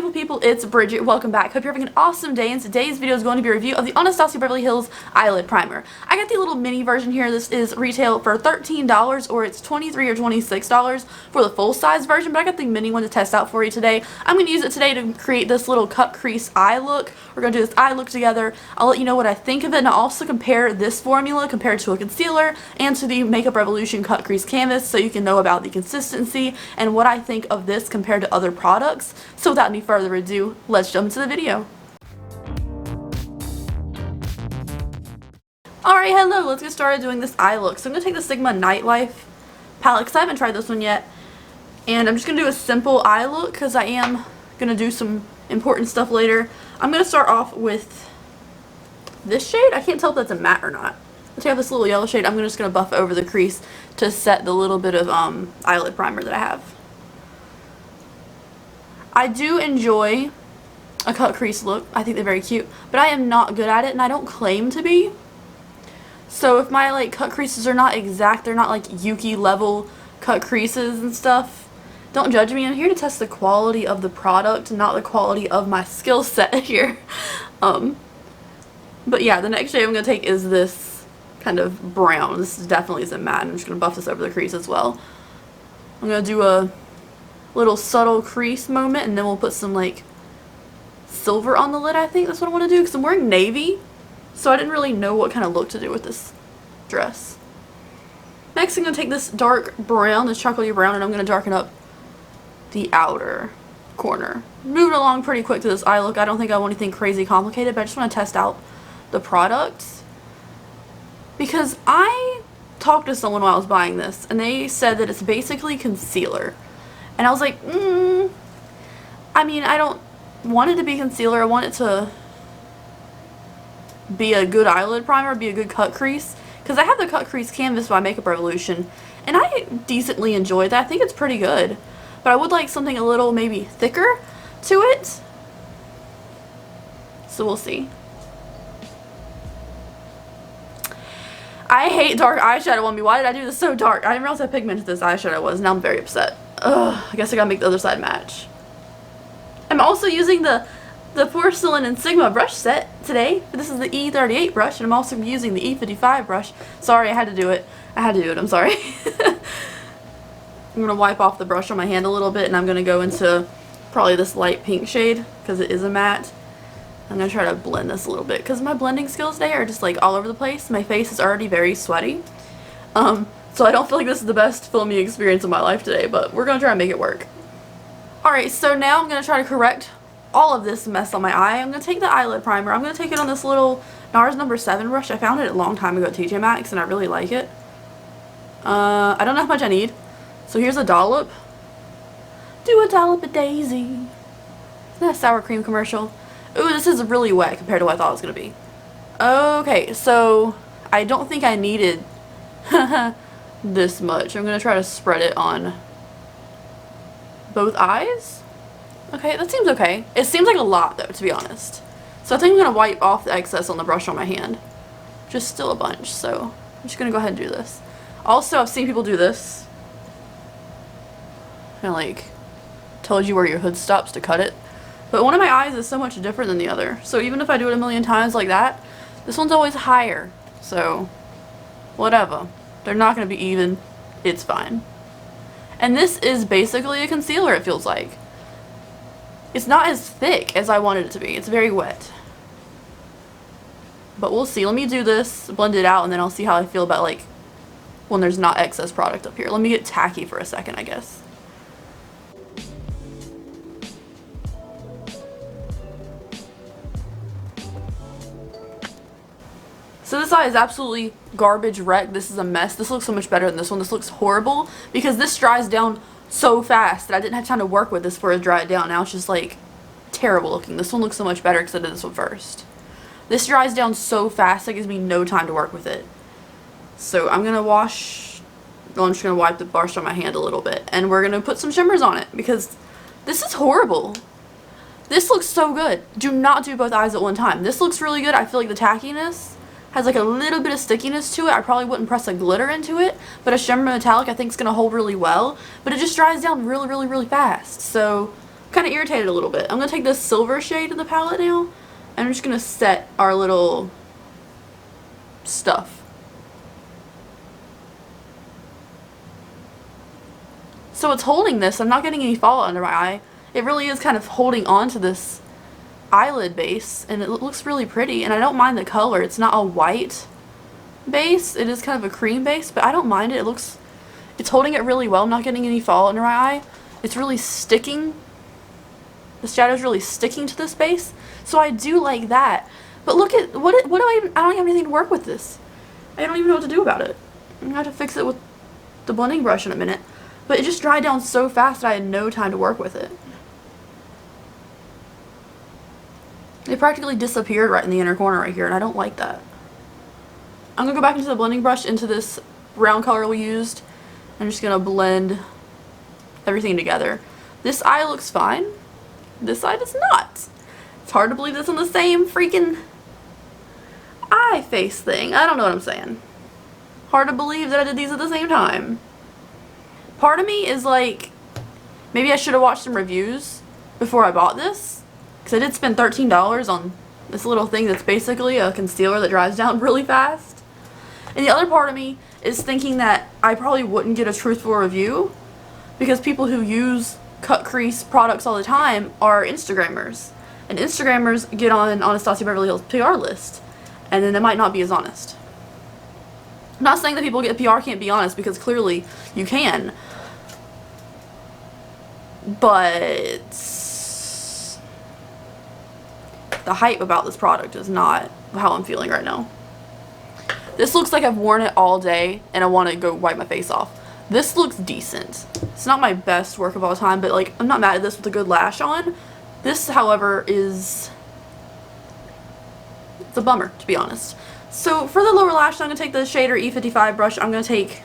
beautiful people, it's Bridget. Welcome back. Hope you're having an awesome day, and today's video is going to be a review of the Anastasia Beverly Hills Eyelid Primer. I got the little mini version here. This is retail for $13, or it's $23 or $26 for the full-size version, but I got the mini one to test out for you today. I'm going to use it today to create this little cut crease eye look. We're going to do this eye look together. I'll let you know what I think of it, and I'll also compare this formula compared to a concealer and to the Makeup Revolution cut crease canvas, so you can know about the consistency and what I think of this compared to other products. So without any further ado, let's jump into the video. Alright, hello, let's get started doing this eye look. So I'm going to take the Sigma Nightlife palette because I haven't tried this one yet. And I'm just going to do a simple eye look because I am going to do some important stuff later. I'm going to start off with this shade. I can't tell if that's a matte or not. Let's have this little yellow shade. I'm just going to buff over the crease to set the little bit of eyelid primer that I have. I do enjoy a cut crease look. I think they're very cute, but I am not good at it, and I don't claim to be. So if my cut creases are not exact, they're not like Yuki level cut creases and stuff, don't judge me. I'm here to test the quality of the product, not the quality of my skill set here. But yeah, the next shade I'm going to take is this kind of brown. This definitely isn't matte. I'm just going to buff this over the crease as well. I'm going to do a little subtle crease moment, and then we'll put some silver on the lid. I think that's what I want to do because I'm wearing navy, so I didn't really know what kind of look to do with this dress. Next I'm going to take this dark brown, this chocolatey brown, and I'm going to darken up the outer corner. Moving along pretty quick to this eye look. I don't think I want anything crazy complicated, but I just want to test out the products because I talked to someone while I was buying this, and they said that it's basically concealer. And I was like, I mean, I don't want it to be concealer. I want it to be a good eyelid primer, be a good cut crease. Because I have the cut crease canvas by Makeup Revolution, and I decently enjoyed that. I think it's pretty good. But I would like something a little maybe thicker to it. So we'll see. I hate dark eyeshadow on me. Why did I do this so dark? I didn't realize how pigmented this eyeshadow was. Now I'm very upset. Ugh, I guess I gotta make the other side match. I'm also using the Porcelain and Sigma brush set today. This is the E38 brush, and I'm also using the E55 brush. Sorry, I had to do it. I'm sorry. I'm gonna wipe off the brush on my hand a little bit, and I'm gonna go into probably this light pink shade because it is a matte. I'm gonna try to blend this a little bit because my blending skills today are just all over the place. My face is already very sweaty. So I don't feel like this is the best filming experience of my life today, but we're going to try and make it work. Alright, so now I'm going to try to correct all of this mess on my eye. I'm going to take the eyelid primer. I'm going to take it on this little NARS number 7 brush. I found it a long time ago at TJ Maxx, and I really like it. I don't know how much I need. So here's a dollop. Do a dollop of Daisy. Isn't that a sour cream commercial? Ooh, this is really wet compared to what I thought it was going to be. Okay, so I don't think I needed this much. I'm going to try to spread it on both eyes. Okay, that seems okay. It seems like a lot though, to be honest. So I think I'm going to wipe off the excess on the brush on my hand. Just still a bunch, so I'm just going to go ahead and do this. Also, I've seen people do this. Kind of told you where your hood stops to cut it. But one of my eyes is so much different than the other. So even if I do it a million times like that, this one's always higher. So, whatever. They're not going to be even. It's fine. And this is basically a concealer, it feels like. It's not as thick as I wanted it to be. It's very wet. But we'll see. Let me do this, blend it out, and then I'll see how I feel about when there's not excess product up here. Let me get tacky for a second, I guess. So this eye is absolutely garbage wreck. This is a mess. This looks so much better than this one. This looks horrible because this dries down so fast that I didn't have time to work with this before it dried down. Now it's just terrible looking. This one looks so much better because I did this one first. This dries down so fast it gives me no time to work with it. So I'm going to I'm just going to wipe the brush on my hand a little bit, and we're going to put some shimmers on it because this is horrible. This looks so good. Do not do both eyes at one time. This looks really good. I feel like the tackiness has a little bit of stickiness to it. I probably wouldn't press a glitter into it, but a shimmer metallic I think is going to hold really well, but it just dries down really fast. So kind of irritated a little bit. I'm going to take this silver shade of the palette now, and I'm just going to set our little stuff. So it's holding this. I'm not getting any fallout under my eye. It really is kind of holding on to this eyelid base, and it looks really pretty, and I don't mind the color. It's not a white base. It is kind of a cream base, but I don't mind it. It's holding it really well. I'm not getting any fallout under my eye. It's really sticking. The shadow's really sticking to this base, so I do like that. But look at, what do I don't have anything to work with this. I don't even know what to do about it. I'm gonna have to fix it with the blending brush in a minute. But it just dried down so fast that I had no time to work with it. It practically disappeared right in the inner corner right here, and I don't like that. I'm going to go back into the blending brush, into this brown color we used. I'm just going to blend everything together. This eye looks fine. This eye does not. It's hard to believe this on the same freaking eye face thing. I don't know what I'm saying. Hard to believe that I did these at the same time. Part of me is like, maybe I should have watched some reviews before I bought this. Because I did spend $13 on this little thing that's basically a concealer that dries down really fast. And the other part of me is thinking that I probably wouldn't get a truthful review because people who use cut crease products all the time are Instagrammers. And Instagrammers get on Anastasia Beverly Hills PR list. And then they might not be as honest. I'm not saying that people get PR can't be honest, because clearly you can. But the hype about this product is not how I'm feeling right now. This looks like I've worn it all day and I want to go wipe my face off. This looks decent. It's not my best work of all time, but like, I'm not mad at this with a good lash on. This, however, it's a bummer, to be honest. So for the lower lash, I'm going to take the shader E55 brush. I'm going to take,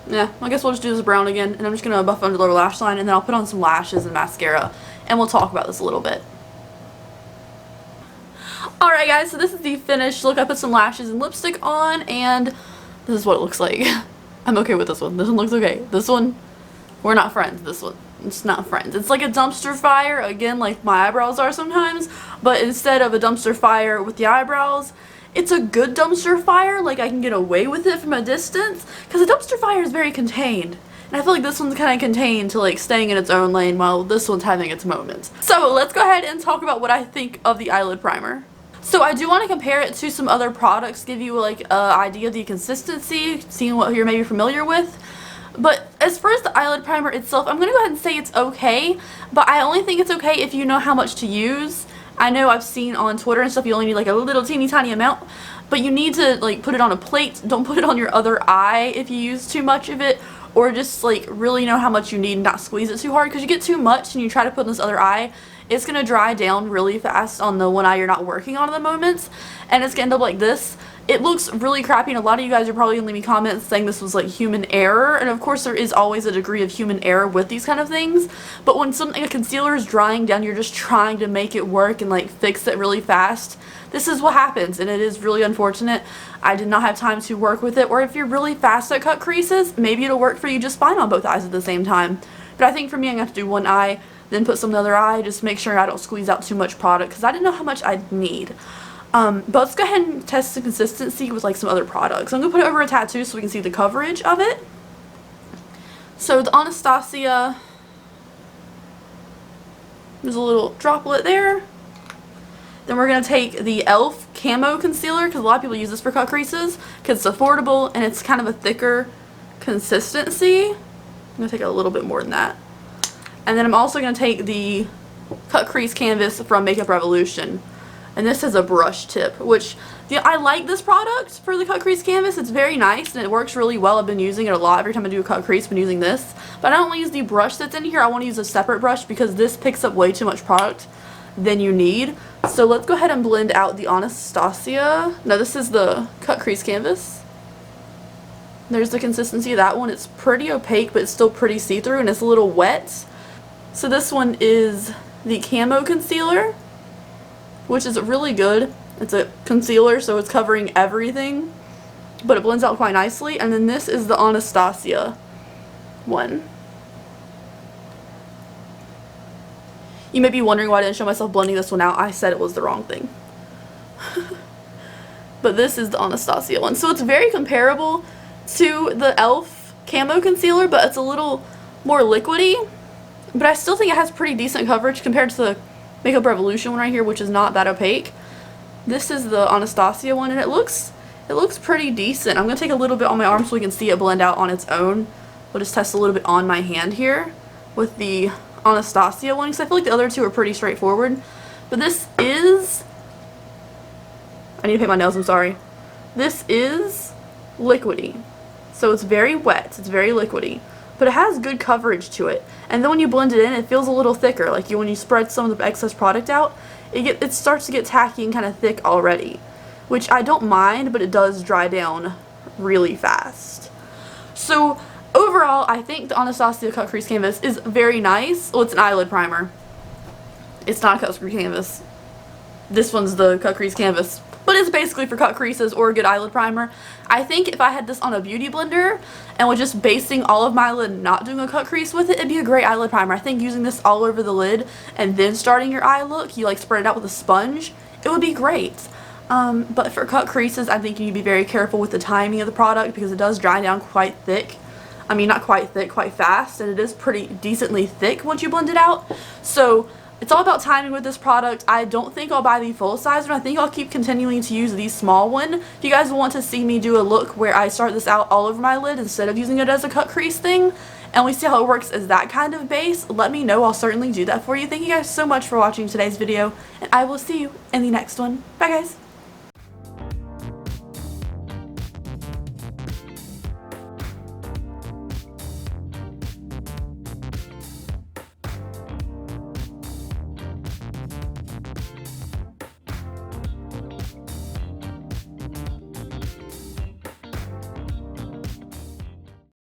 yeah, I guess we'll just do this brown again, and I'm just going to buff under the lower lash line, and then I'll put on some lashes and mascara, and we'll talk about this a little bit. Alright guys, so this is the finished look. I put some lashes and lipstick on, and this is what it looks like. I'm okay with this one. This one looks okay. This one, we're not friends. This one, it's not friends. It's like a dumpster fire, again, like my eyebrows are sometimes, but instead of a dumpster fire with the eyebrows, it's a good dumpster fire, like I can get away with it from a distance, because a dumpster fire is very contained. And I feel like this one's kind of contained to like staying in its own lane while this one's having its moments. So let's go ahead and talk about what I think of the eyelid primer. So I do want to compare it to some other products, give you like an idea of the consistency, seeing what you're maybe familiar with. But as far as the eyelid primer itself, I'm going to go ahead and say it's okay, but I only think it's okay if you know how much to use. I know I've seen on Twitter and stuff you only need like a little teeny tiny amount, but you need to like put it on a plate. Don't put it on your other eye if you use too much of it, or just like really know how much you need and not squeeze it too hard, because you get too much and you try to put in this other eye, it's going to dry down really fast on the one eye you're not working on at the moment, and it's going to end up like this. It looks really crappy, and a lot of you guys are probably going to leave me comments saying this was like human error, and of course there is always a degree of human error with these kind of things, but when something, a concealer is drying down, you're just trying to make it work and like fix it really fast. This is what happens, and it is really unfortunate. I did not have time to work with it, or if you're really fast at cut creases, maybe it'll work for you just fine on both eyes at the same time. But I think for me, I'm going to have to do one eye, then put some in the other eye, just make sure I don't squeeze out too much product, because I didn't know how much I'd need. But let's go ahead and test the consistency with like some other products. I'm going to put it over a tattoo so we can see the coverage of it. So the Anastasia, there's a little droplet there. Then we're going to take the e.l.f. Camo Concealer, because a lot of people use this for cut creases, because it's affordable and it's kind of a thicker consistency. I'm going to take a little bit more than that. And then I'm also going to take the Cut Crease Canvas from Makeup Revolution. And this is a brush tip, which I like this product for the cut crease canvas. It's very nice and it works really well. I've been using it a lot. Every time I do a cut crease, I've been using this. But I don't want to use the brush that's in here. I want to use a separate brush because this picks up way too much product than you need. So let's go ahead and blend out the Anastasia. No, this is the cut crease canvas. There's the consistency of that one. It's pretty opaque, but it's still pretty see-through and it's a little wet. So this one is the Camo Concealer, which is really good. It's a concealer, so it's covering everything, but it blends out quite nicely. And then this is the Anastasia one. You may be wondering why I didn't show myself blending this one out. I said it was the wrong thing. But this is the Anastasia one. So it's very comparable to the e.l.f. Camo Concealer, but it's a little more liquidy. But I still think it has pretty decent coverage compared to the Makeup Revolution one right here, which is not that opaque. This is the Anastasia one, and it looks pretty decent. I'm going to take a little bit on my arm so we can see it blend out on its own. We'll just test a little bit on my hand here with the Anastasia one, because I feel like the other two are pretty straightforward. But this is... I need to paint my nails, I'm sorry. This is liquidy. So it's very wet, it's very liquidy. But it has good coverage to it. And then when you blend it in, it feels a little thicker. Like when you spread some of the excess product out, it starts to get tacky and kind of thick already. Which I don't mind, but it does dry down really fast. So overall, I think the Anastasia Cut Crease Canvas is very nice. Well, it's an eyelid primer. It's not a cut crease canvas. This one's the cut crease canvas. But it's basically for cut creases or a good eyelid primer. I think if I had this on a beauty blender and was just basing all of my lid not doing a cut crease with it, it'd be a great eyelid primer. I think using this all over the lid and then starting your eye look, you like spread it out with a sponge, it would be great. But for cut creases, I think you need to be very careful with the timing of the product because it does dry down quite thick. I mean, not quite thick, quite fast, and it is pretty decently thick once you blend it out. So it's all about timing with this product. I don't think I'll buy the full size one. I think I'll keep continuing to use the small one. If you guys want to see me do a look where I start this out all over my lid instead of using it as a cut crease thing, and we see how it works as that kind of base, let me know. I'll certainly do that for you. Thank you guys so much for watching today's video, and I will see you in the next one. Bye guys!